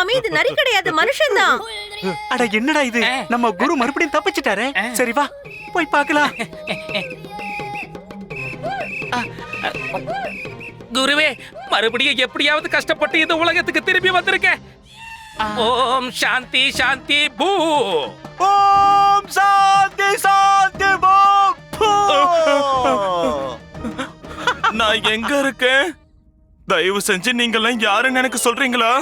சுவாமி, இது நரி கிடையாது, மனுஷன்தான். அட என்னடா இது, நம்ம குரு மறுபடியும் தப்பிச்சிட்டாரே. சரி வா போய் பார்க்கலாம். குருவே, மறுபடியும் எப்படியாவது கஷ்டப்பட்டு இந்த உலகத்துக்கு திரும்பி வந்திருக்கேன். ஓம் சாந்தி சாந்தி பூ. ஓம் சாந்தி சாந்தி பூ. நான் எங்க இருக்கேன்? தயவு செஞ்சு நீங்கெல்லாம் யாருன்னு எனக்கு சொல்றீங்களா?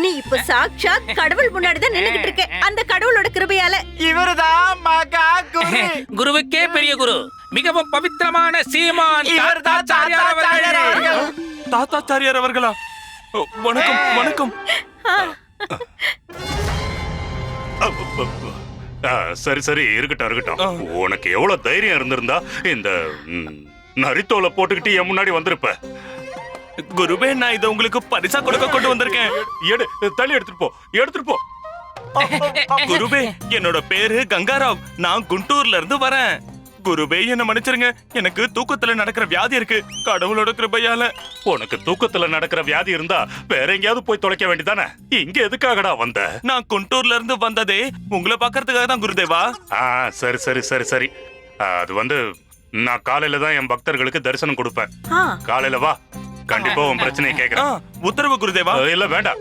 நீ இப்ப சாட்சாத் கடவுள் முன்னாடிதான் நின்னுகிட்டு இருக்க. அந்த கடவுளோட கிருபையால. இவர்தான் மகா குரு. குருவுக்கே பெரிய குரு, மிகவும் பவித்திரமான சீமான் தாத்தாச்சாரியார் அவர்கள். தாத்தாச்சாரியார் அவர்களா? வணக்கம் வணக்கம். சரி சரி, இருக்கட்டும் இருக்கட்டும். உனக்கு எவ்வளவு தைரியம் இருந்திருந்தா இந்த நரித்தோலை போட்டுக்கிட்டு என் முன்னாடி வந்திருப்ப. குருவே, நான் இதை உங்களுக்கு பரிசா கொடுக்க கொண்டு வந்திருக்கேன். தள்ளி எடுத்துட்டு போ, எடுத்துட்டு போ. குருவே, என்னோட பேரு கங்காராவ். நான் குண்டூர்ல இருந்து வரேன். குருவே, என்ன மன்னிச்சிருங்க. எனக்கு தூக்கத்துல நடக்கிற வியாதி இருக்கு. கடவுளோட கிருபையால. உனக்கு தூக்கத்துல நடக்கிற வியாதி இருந்தா வேற எங்கேயாவது போய் தொலைக்க வேண்டியதானே? இங்க எதுக்காகடா வந்த? நான் குண்டூர்ல இருந்து வந்ததே உங்களை பாக்குறதுக்காக தான் குருதேவா. சரி சரி சரி சரி. அது நான் காலையில தான் என் பக்தர்களுக்கு தரிசனம் கொடுப்பேன். காலையில வா, கண்டிப்பா உன் பிரச்சனையை கேக்குறேன். உத்தரவு குருதேவா. இல்ல வேண்டாம்,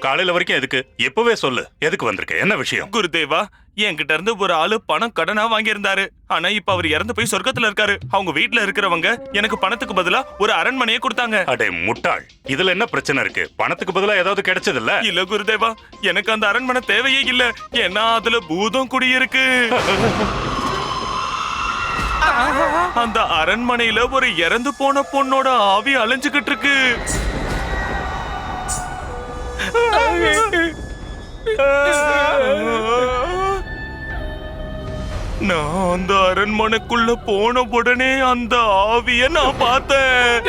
காலையில வரைக்கும் எதுக்கு? இப்பவே சொல்லு, எதுக்கு வந்திருக்க? என்ன விஷயம்? குருதேவா, என்கிட்ட இருந்து ஒரு ஆளு பணம் கடனா வாங்கி இருந்தாரு. ஆனா இப்ப அவர் இறந்து போய் சொர்க்கத்துல இருக்காரு. அவங்க வீட்டுல இருக்கிறவங்க எனக்கு பணத்துக்கு பதிலா ஒரு அரண்மனையை கொடுத்தாங்க. அடே முட்டாள், இதுல என்ன பிரச்சனை இருக்கு? பணத்துக்கு பதிலா ஏதாவது கிடைச்சது இல்ல? இல்ல குருதேவா, எனக்கு அந்த அரண்மனை தேவையே இல்ல. ஏன்னா அதுல பூதம் குடியிருக்கு. அந்த அரண்மனையில ஒரு இறந்து போன பொண்ணோட ஆவி அலைஞ்சுகிட்டு இருக்கு. நான் அந்த அரண்மனைக்குள்ள போன உடனே அந்த ஆவிய நான் பார்த்தேன்.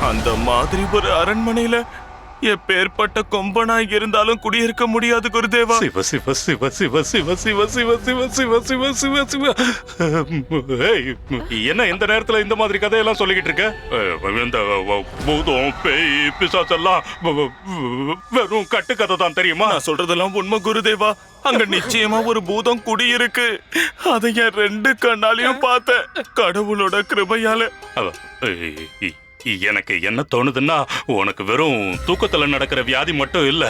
அந்த மாதிரி ஒரு அரண்மனையில எப்பேற்பட்ட கொம்பனா இருந்தாலும் குடியிருக்க முடியாது குருதேவா. சிவ சிவ சிவ சிவ சிவ சிவ சிவ சிவ சிவ சிவ சிவ சிவ. என்ன இந்த நேரத்துல இந்த மாதிரி கதையெல்லாம் சொல்லிக்கிட்டு இருக்க? இந்த பூதம் பேய் பிசாசெல்லாம் வெறும் கட்டுக்கதை தான், தெரியுமா? நான் சொல்றதெல்லாம் உண்மை குருதேவா. அங்க நிச்சயமா ஒரு பூதம் குடியிருக்கு. அதை என் 2 கண்ணாலையும் பார்த்தேன், கடவுளோட கிருபையால. எனக்கு என்ன தோணுதுன்னா, உனக்கு வெறும் தூக்கத்துல நடக்கிற வியாதி மட்டும் இல்ல,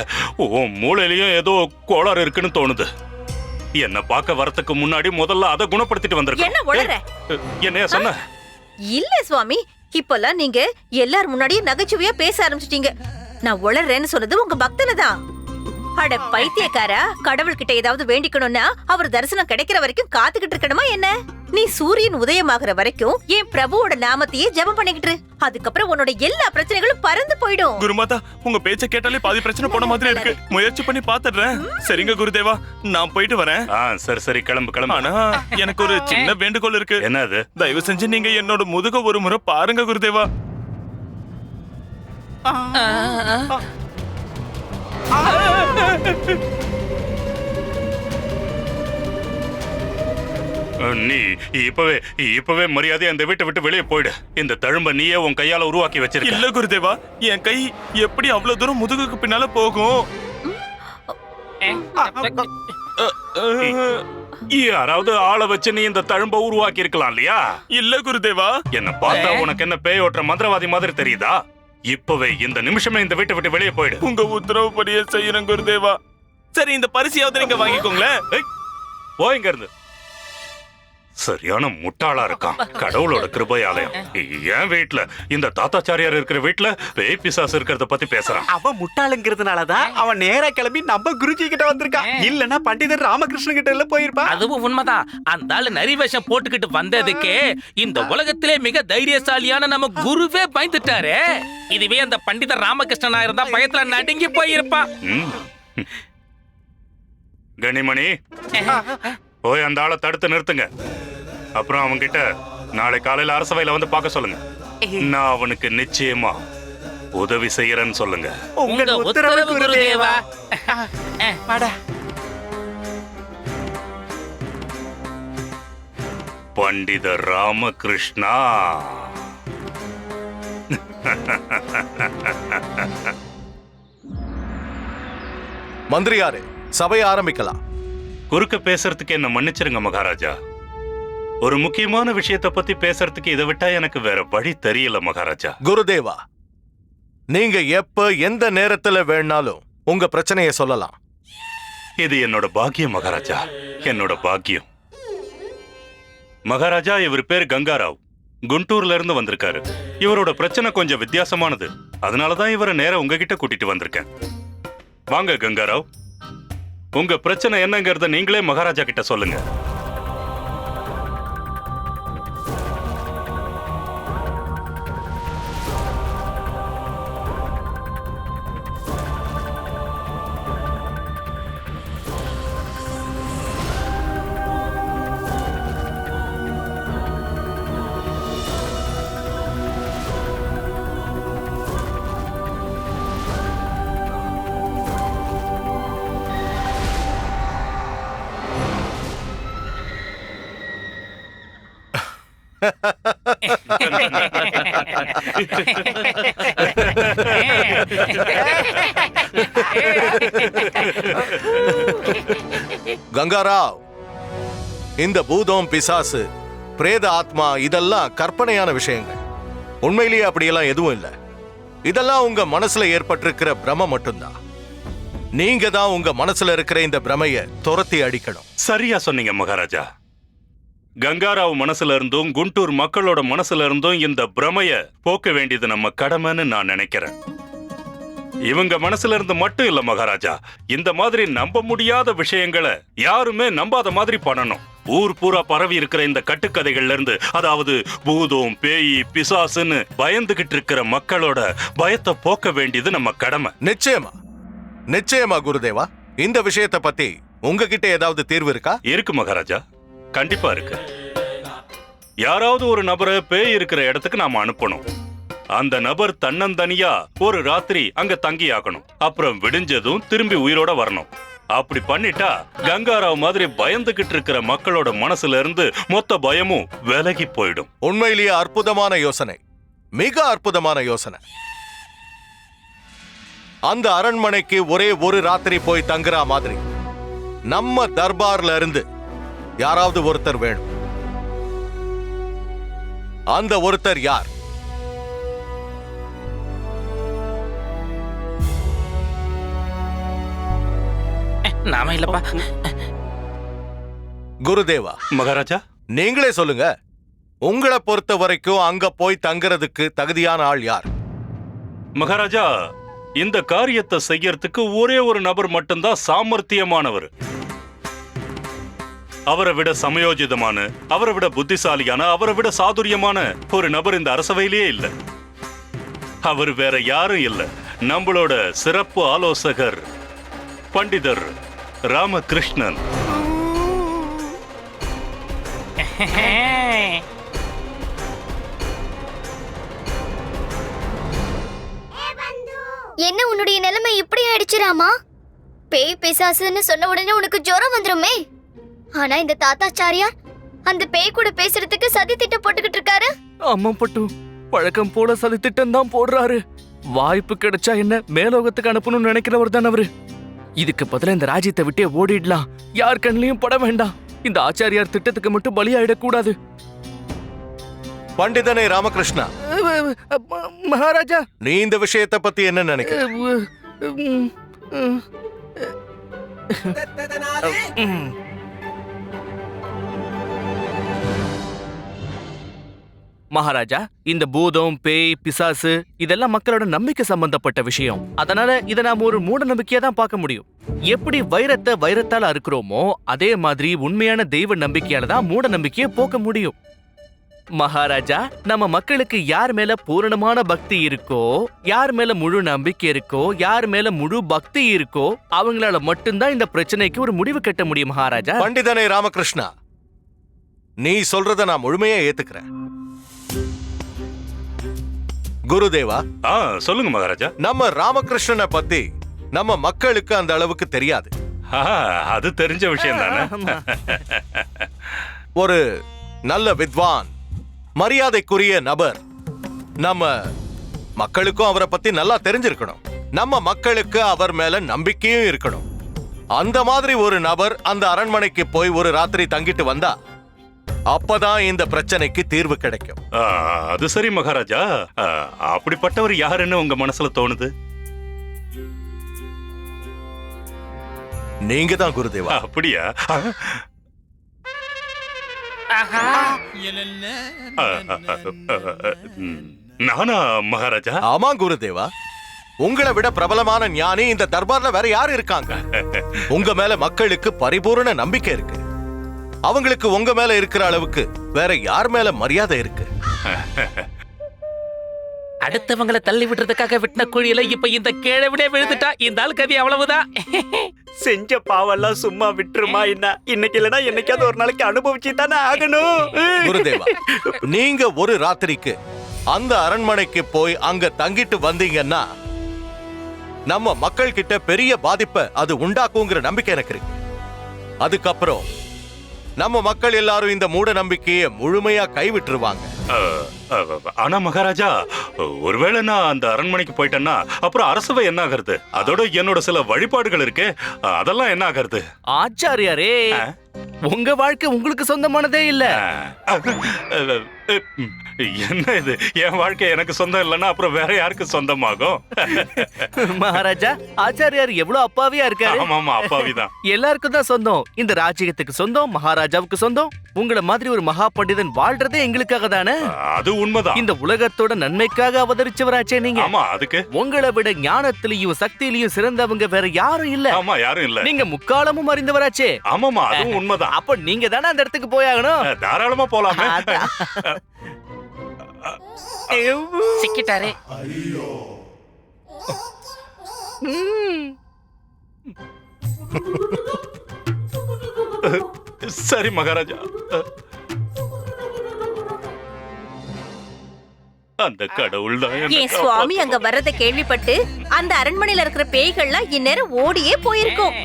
உன் மூளையிலயும் ஏதோ கோளாறு இருக்குன்னு தோணுது. என்ன பார்க்க வரதுக்கு முன்னாடி முதல்ல அதை குணப்படுத்திட்டு வந்திருக்க. என்ன உளற? என்னைய சொன்ன? இல்ல சுவாமி, இப்பெல்லாம் நீங்க எல்லார் முன்னாடியும் நகைச்சுவையா பேச ஆரம்பிச்சிட்டீங்க. நான் உளறேன்னு சொன்னது உங்க பக்தனை தான். அட பைத்தியக்காரா, கடவுள்கிட்ட ஏதாவது வேண்டிக்கணும்னா அவர் தரிசனம் கிடைக்கிற வரைக்கும் காத்துக்கிட்டு இருக்கணுமா என்ன? நீ சூரியன் உதயமாகற வரைக்கும் என் பிரபுவோட நாமத்தையே ஜெபம் பண்ணிக்கிட்டு, அதுக்கப்புறம் உன்னோட எல்லா பிரச்சனைகளும் பறந்து போயிடும். குருமாதா, உங்க பேச்ச கேட்டாலே பாதி பிரச்சனை போன மாதிரி இருக்கு. முயற்சி பண்ணி பாத்துடுறேன். சரிங்க குருதேவா, நான் போயிட்டு வரேன். சரி சரி, கிளம்பு கிளம்பு. ஆனா எனக்கு ஒரு சின்ன வேண்டுகோள் இருக்கு. என்னது? தயவு செஞ்சு நீங்க என்னோட முதுக ஒரு முறை பாருங்க குருதேவா. நீ இப்பவே மரியாதையா அந்த வீட்டை விட்டு வெளியே போயிடு. இந்த தழும்ப நீயே உன் கையால உருவாக்கி வச்சிருக்க. இல்ல குருதேவா, என் கை எப்படி அவ்வளவு தூரம் முதுகுக்கு பின்னால போகும்? யாராவது ஆளை வச்சு நீ இந்த தழும்ப உருவாக்கி இருக்கலாம் இல்லையா? இல்ல குருதேவா. என்ன பார்த்தா உனக்கு என்ன பேய் ஓட்டுற மந்திரவாதி மாதிரி தெரியுதா? இப்பவே இந்த நிமிஷமே இந்த வீட்டை விட்டு வெளியே போயிடு. உங்க உத்தரவுப்படியே செய்யறேன் குருதேவா. சரி, இந்த பரிசையாவது நீங்க வாங்கிக்கோங்களேன். போய்ங்க இருந்து. சரியான முட்டாளா இருக்கான். கடவுளோட கிருபையாலயம் என் வீட்டுல, இந்த தாத்தாச்சாரியார் இருக்கிற வீட்டுல பேய் பிசாசு இருக்கிறத பத்தி பேசுறான். அவன் முட்டாளுங்கிறதுனாலதான் அவன் நேரா கிளம்பி நம்ம குருஜி கிட்ட வந்திருக்கான். இல்லன்னா பண்டிதர் ராமகிருஷ்ணன் கிட்ட எல்லாம் போயிருப்பான். அதுவும் உண்மைதான். அந்த ஆளு நரி வேஷம் போட்டுக்கிட்டு வந்ததுக்கே இந்த உலகத்திலே மிக தைரியசாலியான நம்ம குருவே பயந்துட்டாரு. இதுவே அந்த பண்டிதர் ராமகிருஷ்ணனா இருந்தா பயத்துல நடுங்கி போயிருப்பான். கனிமணி, போய் அந்த ஆளை தடுத்து நிறுத்துங்க. அப்புறம் அவன்கிட்ட நாளை காலையில அரசவையில வந்து பார்க்க சொல்லுங்க. நான் அவனுக்கு நிச்சயமா உதவி செய்யறேன்னு சொல்லுங்க. உங்க உத்தரவு குருதேவா. பண்டித ராமகிருஷ்ணா. மந்திரியாரே, சபையை ஆரம்பிக்கலாம். குறுக்க பேசுறதுக்கு என்ன மன்னிச்சிருங்க மகாராஜா. ஒரு முக்கியமான விஷயத்தை பத்தி பேசுறதுக்கு இதை விட்டா எனக்கு வேற வழி தெரியல மகாராஜா. குருதேவா, நீங்க எப்ப எந்த நேரத்துல வேணாலும் உங்க பிரச்சனையை சொல்லலாம். இது என்னோட பாக்கியம் மகாராஜா, என்னோட பாக்கியம். மகாராஜா, இவர் பேர் கங்காராவ். குண்டூர்ல இருந்து வந்திருக்காரு. இவரோட பிரச்சனை கொஞ்சம் வித்தியாசமானது. அதனாலதான் இவரை நேரா உங்ககிட்ட கூட்டிட்டு வந்திருக்கேன். வாங்க கங்காராவ், உங்க பிரச்சனை என்னங்கறத நீங்களே மகாராஜா கிட்ட சொல்லுங்க. கங்காராவ், இந்த பூதம், பிசாசு, பிரேத ஆத்மா இதெல்லாம் கற்பனையான விஷயங்கள். உண்மையிலேயே அப்படியெல்லாம் எதுவும் இல்லை. இதெல்லாம் உங்க மனசுல ஏற்பட்டிருக்கிற பிரமை மட்டும்தான். நீங்க தான் உங்க மனசுல இருக்கிற இந்த பிரமையை துரத்தி அடிக்கணும். சரியா சொன்னீங்க மகாராஜா. கங்காராவ் மனசுல இருந்தும் குண்டூர் மக்களோட மனசுல இருந்தும் இந்த பிரமைய போக்க வேண்டியது நம்ம கடமைன்னு நான் நினைக்கிறேன். இவங்க மனசுல இருந்து மட்டும் இல்ல மகாராஜா, இந்த மாதிரி நம்ப முடியாத விஷயங்களை யாருமே நம்பாத மாதிரி பண்ணணும். ஊர் பூரா பரவி இருக்கிற இந்த கட்டுக்கதைகள்ல இருந்து, அதாவது பூதம், பேய், பிசாசுன்னு பயந்துகிட்டு இருக்கிற மக்களோட பயத்தை போக்க வேண்டியது நம்ம கடமை. நிச்சயமா நிச்சயமா குருதேவா. இந்த விஷயத்தை பத்தி உங்ககிட்ட ஏதாவது தீர்வு இருக்கா? இருக்கு மகாராஜா, கண்டிப்பா இருக்கு. யாராவது ஒரு நபரை பேய் இருக்கிற இடத்துக்கு நாம அனுப்பணும். அந்த நபர் தன்னந்தனியா ஒரு ராத்திரி அங்க தங்கி ஆகணும். அப்புறம் விடிஞ்சதும் திரும்பி உயிரோட வரணும். அப்படி பண்ணிட்டா கங்காராவ் மாதிரி பயந்துகிட்டு இருக்கிற மக்களோட மனசுல இருந்து மொத்த பயமும் விலகி போயிடும். உண்மையிலேயே அற்புதமான யோசனை, மிக அற்புதமான யோசனை. அந்த அரண்மனைக்கு ஒரே ஒரு ராத்திரி போய் தங்குற மாதிரி நம்ம தர்பார்ல இருந்து யாராவது ஒருத்தர் வேணும். அந்த ஒருத்தர் யார்? நாம இல்லப்பா. குருதேவா. மகாராஜா, நீங்களே சொல்லுங்க. உங்களை பொறுத்த வரைக்கும் அங்க போய் தங்குறதுக்கு தகுதியான ஆள் யார்? மகாராஜா, இந்த காரியத்தை செய்யறதுக்கு ஒரே ஒரு நபர் மட்டும்தான் சாமர்த்தியமானவர். அவரை விட சமயோஜிதமான, அவரை விட புத்திசாலியான, அவரை விட சாதுரியமான ஒரு நபர் இந்த அரசவையிலேயே இல்ல. அவர் வேற யாரும் இல்ல, நம்மளோட சிறப்பு ஆலோசகர் பண்டிதர் ராமகிருஷ்ணன். என்ன உன்னுடைய நிலைமை இப்படி ஆயிடுச்சுராமா? பேய் பிசாசுன்னு சொன்ன உடனே உனக்கு ஜுரம் வந்துருமே. ஆனா இந்த தாத்தாச்சாரியார் அந்த பேய் கூட பேசுறதுக்கு சதி திட்டம் போட்டுக்கிட்டு இருக்காரு. ஆமா பட்டு, பழக்கம் போல சதி திட்டம் தான் போடுறாரு. வாய்ப்பு கிடைச்சா என்ன மேலோகத்துக்கு அனுப்பணும்னு நினைக்கிறவர் தான் அவரு. இதுக்கு பதிலா இந்த ராஜ்யத்தை விட்டே ஓடிடலாம். யார் கண்ணிலையும் பட வேண்டாம். இந்த ஆச்சாரியார் திட்டத்துக்கு மட்டும் பலியாயிடக்கூடாது. பண்டிதனே ராமகிருஷ்ணா, மகாராஜா, நீ இந்த விஷயத்தை பத்தி என்ன நினைக்கிற? மகாராஜா, இந்த பூதம், பேய், பிசாசு இதெல்லாம் மக்களோட நம்பிக்கை சம்பந்தப்பட்ட விஷயம். அதனால இதை நாம ஒரு மூட நம்பிக்கையா தான் பார்க்க முடியும். எப்படி வைரத்தை வைரத்தால அறுக்கிறோமோ அதே மாதிரி உண்மையான தெய்வ நம்பிக்கையால தான் மூட நம்பிக்கையை போக்க முடியும். மகாராஜா, நம்ம மக்களுக்கு யார் மேல பூரணமான பக்தி இருக்கோ, யார் மேல முழு நம்பிக்கை இருக்கோ, யார் மேல முழு பக்தி இருக்கோ அவங்களால மட்டும்தான் இந்த பிரச்சனைக்கு ஒரு முடிவு கட்ட முடியும். மகாராஜா, பண்டிதனே ராமகிருஷ்ணா, நீ சொல்றத நான் முழுமையா ஏத்துக்கிறேன். குருதேவா, சொல்லுங்க மகாராஜா. நம்ம ராமகிருஷ்ணனை பத்தி நம்ம மக்களுக்கு அந்த அளவுக்கு தெரியாது. அது தெரிஞ்ச விஷயம் தானே. ஒரு நல்ல வித்வான், மரியாதைக்குரிய நபர். நம்ம மக்களுக்கும் அவரை பத்தி நல்லா தெரிஞ்சிருக்கணும். நம்ம மக்களுக்கு அவர் மேல நம்பிக்கையும் இருக்கணும். அந்த மாதிரி ஒரு நபர் அந்த அரண்மனைக்கு போய் ஒரு ராத்திரி தங்கிட்டு வந்தா அப்பதான் இந்த பிரச்சனைக்கு தீர்வு கிடைக்கும். அது சரி மகாராஜா, அப்படிப்பட்டவர் யாருன்னு உங்க மனசுல தோணுது? நீங்க தான் குருதேவா. அப்படியா? நானா மகாராஜா? ஆமா குருதேவா, உங்களை விட பிரபலமான ஞானி இந்த தர்பார்ல வேற யாரு இருக்காங்க? உங்க மேல மக்களுக்கு பரிபூரண நம்பிக்கை இருக்கு. அவங்களுக்கு உங்க மேல இருக்கிற அளவுக்கு வேற யார் மேல மரியாதை இருக்கு? அடுத்தவங்களை தள்ளி விடுறதுக்காக விட்டுன குழியில இப்ப இந்த கேழவிடே விழுந்துட்டா. இந்த ஆள் கதி அவ்வளவுதான். செஞ்ச பாவெல்லாம் சும்மா விட்டுருமா என்ன? இன்னைக்கு இல்லனா என்னைக்காவது ஒரு நாளைக்கு அனுபவிச்சு தானே ஆகணும். குருதேவா, நீங்க ஒரு ராத்திரிக்கு அந்த அரண்மனைக்கு போய் அங்க தங்கிட்டு வந்தீங்கன்னா நம்ம மக்கள் கிட்ட பெரிய பாதிப்பை அது உண்டாக்குங்கிற நம்பிக்கை எனக்கு இருக்கு. அதுக்கப்புறம் நம்ம மக்கள் எல்லாரும் இந்த மூட நம்பிக்கையை முழுமையா கைவிட்டுருவாங்க. ஆனா மகாராஜா, ஒருவேளை நான் அந்த அரண்மனைக்கு போயிட்டேன்னா அப்புறம் அரசவை என்ன ஆகிறது? அதோட என்னோட சில வழிபாடுகள் இருக்கு, அதெல்லாம் என்ன ஆகிறது? ஆச்சாரியாரே, உங்க வாழ்க்கை உங்களுக்கு சொந்தமானதே இல்ல. என்ன இது? என் வாழ்க்கை எனக்கு சொந்தம் இல்லைன்னா அப்புறம் வேற யாருக்கு சொந்தமாகும்? மகாராஜா, ஆச்சாரியார் எவ்வளவு அப்பாவியா இருக்காரு. ஆமா, அப்பாவிதான். எல்லாருக்கும் தான் சொந்தம். இந்த ராஜ்யத்துக்கு சொந்தம், மகாராஜாவுக்கு சொந்தம். உங்களை மாதிரி ஒரு மகா பண்டிதன் வாழ்றதே எங்களுக்காக தானே. அது உண்மைதான். இந்த உலகத்தோட நன்மைக்காக அவதரிச்சவராச்சே நீங்க. ஆமா, அதுக்கு உங்களை விட ஞானத்திலையும் சக்தியிலையும் சிறந்தவங்க வேற யாரும் இல்ல. ஆமா, யாரும் இல்ல. நீங்க முக்காலமும் அறிந்தவராச்சே. ஆமாமா, அதுவும் உண்மைதான். அப்ப நீங்க தானே அந்த இடத்துக்கு போயாகணும். தாராளமா போலாமே. சிக்கிட்டாரே. சரி மகாராஜா, அந்த கடவுள் தான் என் சுவாமி அங்க வர்றதை கேள்விப்பட்டு அந்த அரண்மனையில இருக்கிற பேய்கள்லாம் இந்நேரம் ஓடியே போயிருக்கும்.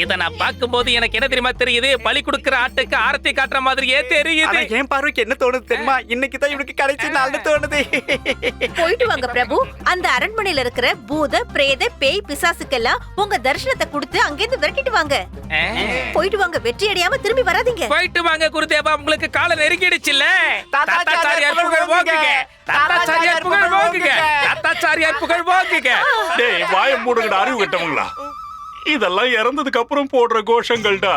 இத நான் பார்க்கும்போது எனக்கு என்ன தெரியுமா தெரியுது? பலி கொடுக்கிற ஆட்டுக்கு ஆரத்தி காட்டுற மாதிரியே தெரியுது. என் பார்வைக்கு என்ன தோணுது தெரியுமா? இன்னைக்கு தான் இவனுக்கு கடைசி நாள்னு தோணுது. போயிட்டு வாங்க பிரபு. அந்த அரண்மனையில இருக்கிற பூத, பிரேத, பேய், பிசாசுக்கெல்லாம் உங்க தரிசனத்தை கொடுத்து அங்கிருந்து விரட்டிட்டு வாங்க. போயிட்டு வாங்க, வெற்றி அடையாம திரும்பி வராதீங்க. போயிட்டு வாங்க குருதேவா, உங்களுக்கு காலம் நெருங்கிடுச்சுல்ல. தாத்தாச்சாரியார் புகழ் ஓங்குங்க, தாத்தாச்சாரியார் புகழ் ஓங்குங்க, தாத்தாச்சாரியார் புகழ் ஓங்குங்க. டேய், வாயை மூடுங்கடா, அறிவு கட்டவங்களா. இதெல்லாம் இறந்ததுக்கு அப்புறம் போடுற கோஷங்கள்டா.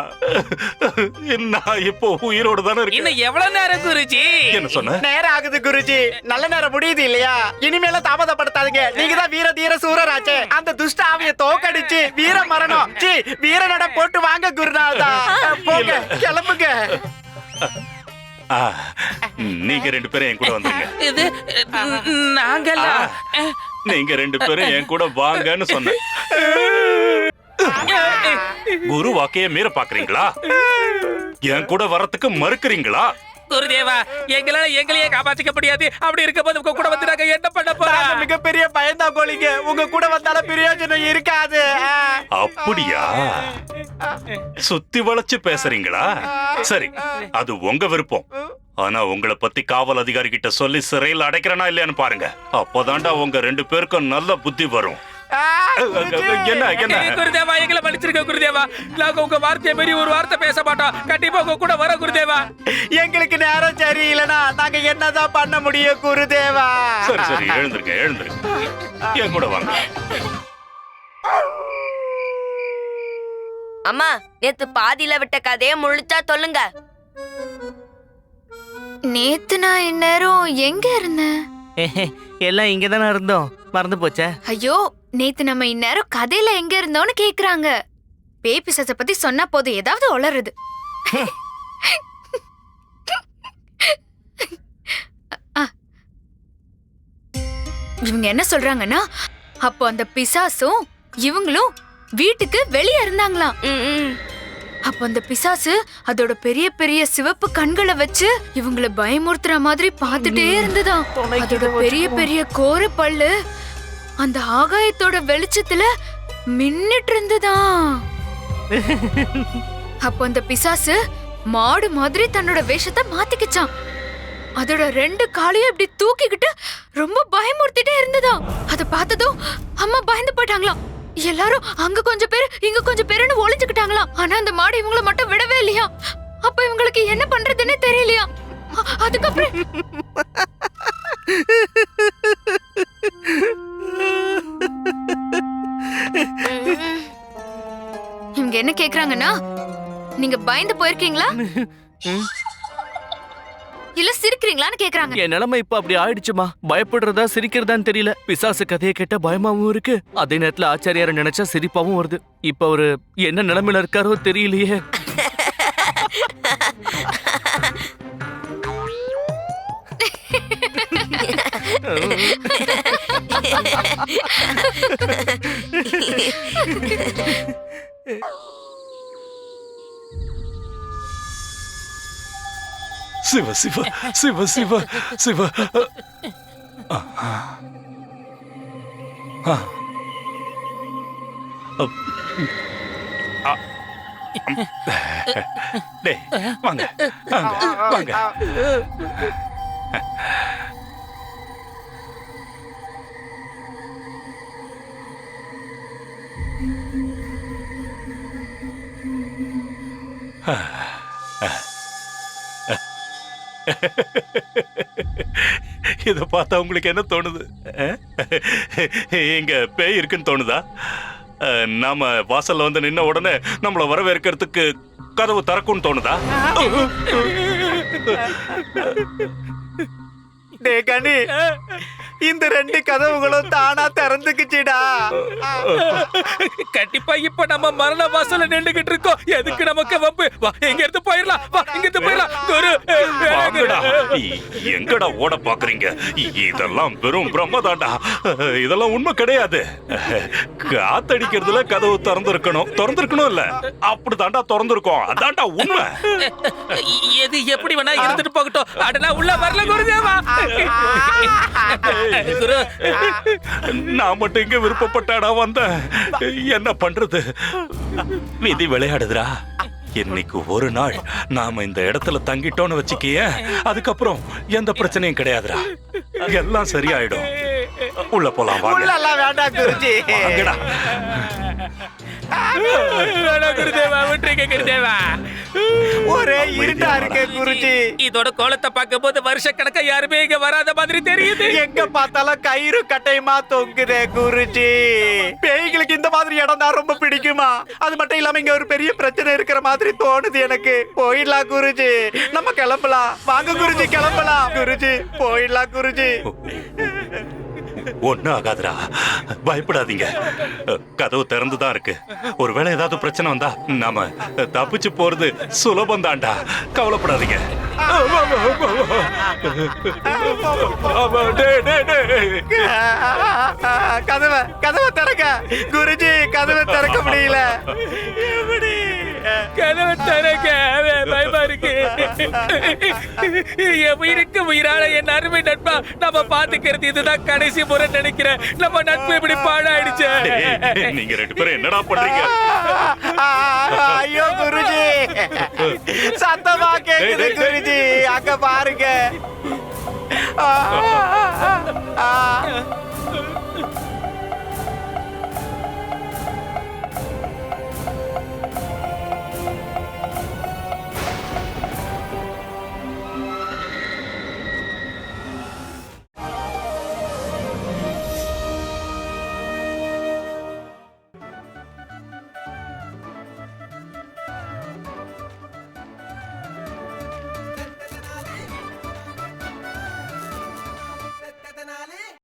நான் இப்போ உயிரோட தானே இருக்கேன். இன்னும் எவ்வளவு நேரம் குருஜி? என்ன சொன்ன? நேரம் ஆகுது குருஜி, நல்ல நேரம் முடியுது இல்லையா? இனிமேல தாமதப்படுத்தாதீங்க. நீங்க தான் வீர தீர சூரராச்சே. அந்த துஷ்ட ஆவியை தோக்கடிச்சு வீர மரணம் வீரனோட போட்டு வாங்க குருநாதா. போங்க, கிளம்புங்க. நீங்க ரெண்டு பேரும் என் கூட வந்துருங்க. இது நாங்களா? நீங்க ரெண்டு பேரும் என் கூட வாங்கன்னு சொன்னேன். குரு வாக்கைய மீற பாக்குறீங்களா? என் கூட வரத்துக்கு மறுக்கிறீங்களா? குருதேவா, எங்களையே காப்பாற்றிக்க முடியாது. அப்படி இருக்கும்போது உங்க கூட வந்து நாங்க என்ன பண்ண நாங்க போறோம்? மிகப்பெரிய பயந்தா கோழிங்க, உங்க கூட வந்தாலும் பிரயோஜனம் இருக்காது. அப்படியா? சுத்தி வளைச்சு பேசுறீங்களா? சரி, அது உங்க விருப்பம். ஆனா உங்களை பத்தி காவல் அதிகாரி கிட்ட சொல்லி சிறையில் அடைக்கிறனா இல்லையான்னு பாருங்க. அப்போதான்டா உங்க 2 பேருக்கும் நல்ல புத்தி வரும். என்ன என்ன? குருதேவா, எங்களை மன்னிச்சிருக்க குருதேவா. நாங்க உங்க வார்த்தையை மீறி ஒரு வார்த்தை பேச மாட்டோம். கண்டிப்பா உங்க கூட வர குருதேவா. எங்களுக்கு நேரம் சரியில்லைனா நாங்க என்னதான் பண்ண முடியும் குருதேவா? சரி சரி, எழுந்திருங்க எழுந்திருங்க, என் கூட வாங்க. அம்மா, நேத்து பாதியில விட்ட கதையை முழுச்சா சொல்லுங்க. நேத்து நான் இந்நேரம் எங்க இருந்தேன்? எல்லாம் இங்க தானே இருந்தோம், மறந்து போச்சே. ஐயோ, நேத்து நம்ம இந்நேரம் கதையில எங்க இருந்தோம்னு கேக்குறாங்க. பேய் பிசாச பத்தி சொன்னா போதும் ஏதாவது உளறுது. இவங்க என்ன சொல்றாங்கன்னா, அப்போ அந்த பிசாசும் இவங்களும் வீட்டுக்கு வெளியே இருந்தாங்களாம். அப்ப அந்த பிசாசு அதோட பெரிய பெரிய சிவப்பு கண்களை வச்சு இவங்கள பயமுறுத்துற மாதிரி பார்த்துட்டே இருந்ததாம். அதோட பெரிய பெரிய கோர பல்லு அந்த ஆகாயத்தோட வெளிச்சத்துல மின்னிட்டு இருந்ததாம். அப்ப அந்த பிசாசு மாடு மாதிரி தன்னோட வேஷத்தை மாத்திக்கிச்சான். அதோட 2 காலையும் இப்படி தூக்கிக்கிட்டு ரொம்ப பயமுறுத்திட்டே இருந்ததாம். அத பார்த்ததும் அம்மா பயந்து போயிட்டாங்களாம். எல்லாரும் அங்க கொஞ்சம் பேரு இங்க கொஞ்சம் பேருன்னு ஒளிஞ்சுக்கிட்டாங்களாம். ஆனா அந்த மாடு இவங்கள மட்டும் விடவே இல்லையா. அப்ப இவங்களுக்கு என்ன பண்றதுன்னு தெரியலையா. அதுக்கப்புறம் இவங்க என்ன கேக்குறாங்கன்னா, நீங்க பயந்து போயிருக்கீங்களா இல்ல சிரிக்கிறீங்களான்னு கேக்குறாங்க. என் நிலைமை இப்ப அப்படி ஆயிடுச்சுமா. பயப்படுறதா சிரிக்கிறதான்னு தெரியல. பிசாசு கதையை கேட்ட பயமாவும் இருக்கு, அதே நேரத்துல ஆச்சாரியார நினைச்சா சிரிப்பாவும் வருது. இப்ப அவரு என்ன நிலைமையில இருக்காரோ தெரியலையே. சிவ சிவ சிவ சிவ சிவ. டேய், வாங்க வாங்க வாங்க. இத பார்த்தா உங்களுக்கு என்ன தோணுது? இங்க பேய் இருக்குன்னு தோணுதா? நாம வாசல்ல வந்து நின்ன உடனே நம்மள வரவேற்கிறதுக்கு கதவு திறக்கும்னு தோணுதா? டே கனி, இந்த 2 கதவுகளும் தானா திறந்துக்குச்சுடா. கண்டிப்பா இப்ப நம்ம மரண வாசல்ல நின்னுகிட்டு இருக்கோம். எதுக்கு நமக்கு வம்பு? வா, இங்க இருந்து போயிடலாம். வா, இங்க இருந்து போயிடலாம். குரு, வாங்கடா. எங்கடா ஓட பாக்குறீங்க? இதெல்லாம் வெறும் பிரம்மதாண்டா. இதெல்லாம் உண்மை கிடையாது. காத்தடிக்கிறதுல கதவு திறந்திருக்கணும் இல்ல? அப்படிதாண்டா திறந்திருக்கோம். அதாண்டா உண்மை. எது எப்படி வேணா இருந்துட்டு போகட்டும். அட நான் உள்ள வரல குருதேவா. குரு, நான் மட்டும் இங்க விருப்பப்பட்டாடா வந்தேன். என்ன பண்றது? விதி விளையாடுதுடா. இன்னைக்கு ஒரு நாள் நாம இந்த இடத்துல தங்கிட்டோம்னு வச்சுக்கிய, அதுக்கப்புறம் எந்த பிரச்சனையும் கிடையாதுடா. எல்லாம் சரியாயிடும். உள்ள போலாம் வாங்க. உள்ளெல்லாம் வேண்டாம் குருஜி. வாங்கடா. குருதேவா, விட்டுருங்க குருதேவா. ஒரே இருட்டா இருக்கு குருஜி. இதோட கோலத்தை பார்க்கும் போது வருஷக்கணக்கா யாருமே இங்க வராத மாதிரி தெரியுது. எங்க பார்த்தாலும் கயிறு கட்டையுமா தொங்குதே குருஜி. பேய்களுக்கு இந்த மாதிரி இடம் தான் ரொம்ப பிடிக்குமா? அது மட்டும் இல்லாம இங்க ஒரு பெரிய பிரச்சனை இருக்கிற மாதிரி தோணுது எனக்கு. போயிடலாம் குருஜி, நம்ம கிளம்பலாம். வாங்க குருஜி, கிளம்பலாம். குருஜி, போயிடலாம் குருஜி. ஒண்ணும் ஆகாதுடா, பயப்படாதீங்க. கதவு திறந்துதான் இருக்கு. ஒருவேளை ஏதாவது பிரச்சனை வந்தா நாம தப்பிச்சு போறது சுலபம் தான்டா. கவலைப்படாதீங்க. கதவை திறக்க குருஜி, கதவை திறக்க முடியல. எப்படி? கதவை தரங்க பயமா இருக்கு என் உயிருக்கு உயிரான என் அருமை நட்பா நம்ம பாத்துக்கிறது இதுதான் கடைசி முறை நினைக்கிறேன். நம்ம நட்பு இப்படி பாழாயிடுச்சு. நீங்க ரெண்டு பேரும் என்னடா பண்றீங்க? ஐயோ குருஜி, சத்தமா கேக்குது குருஜி, அங்க பாருங்க.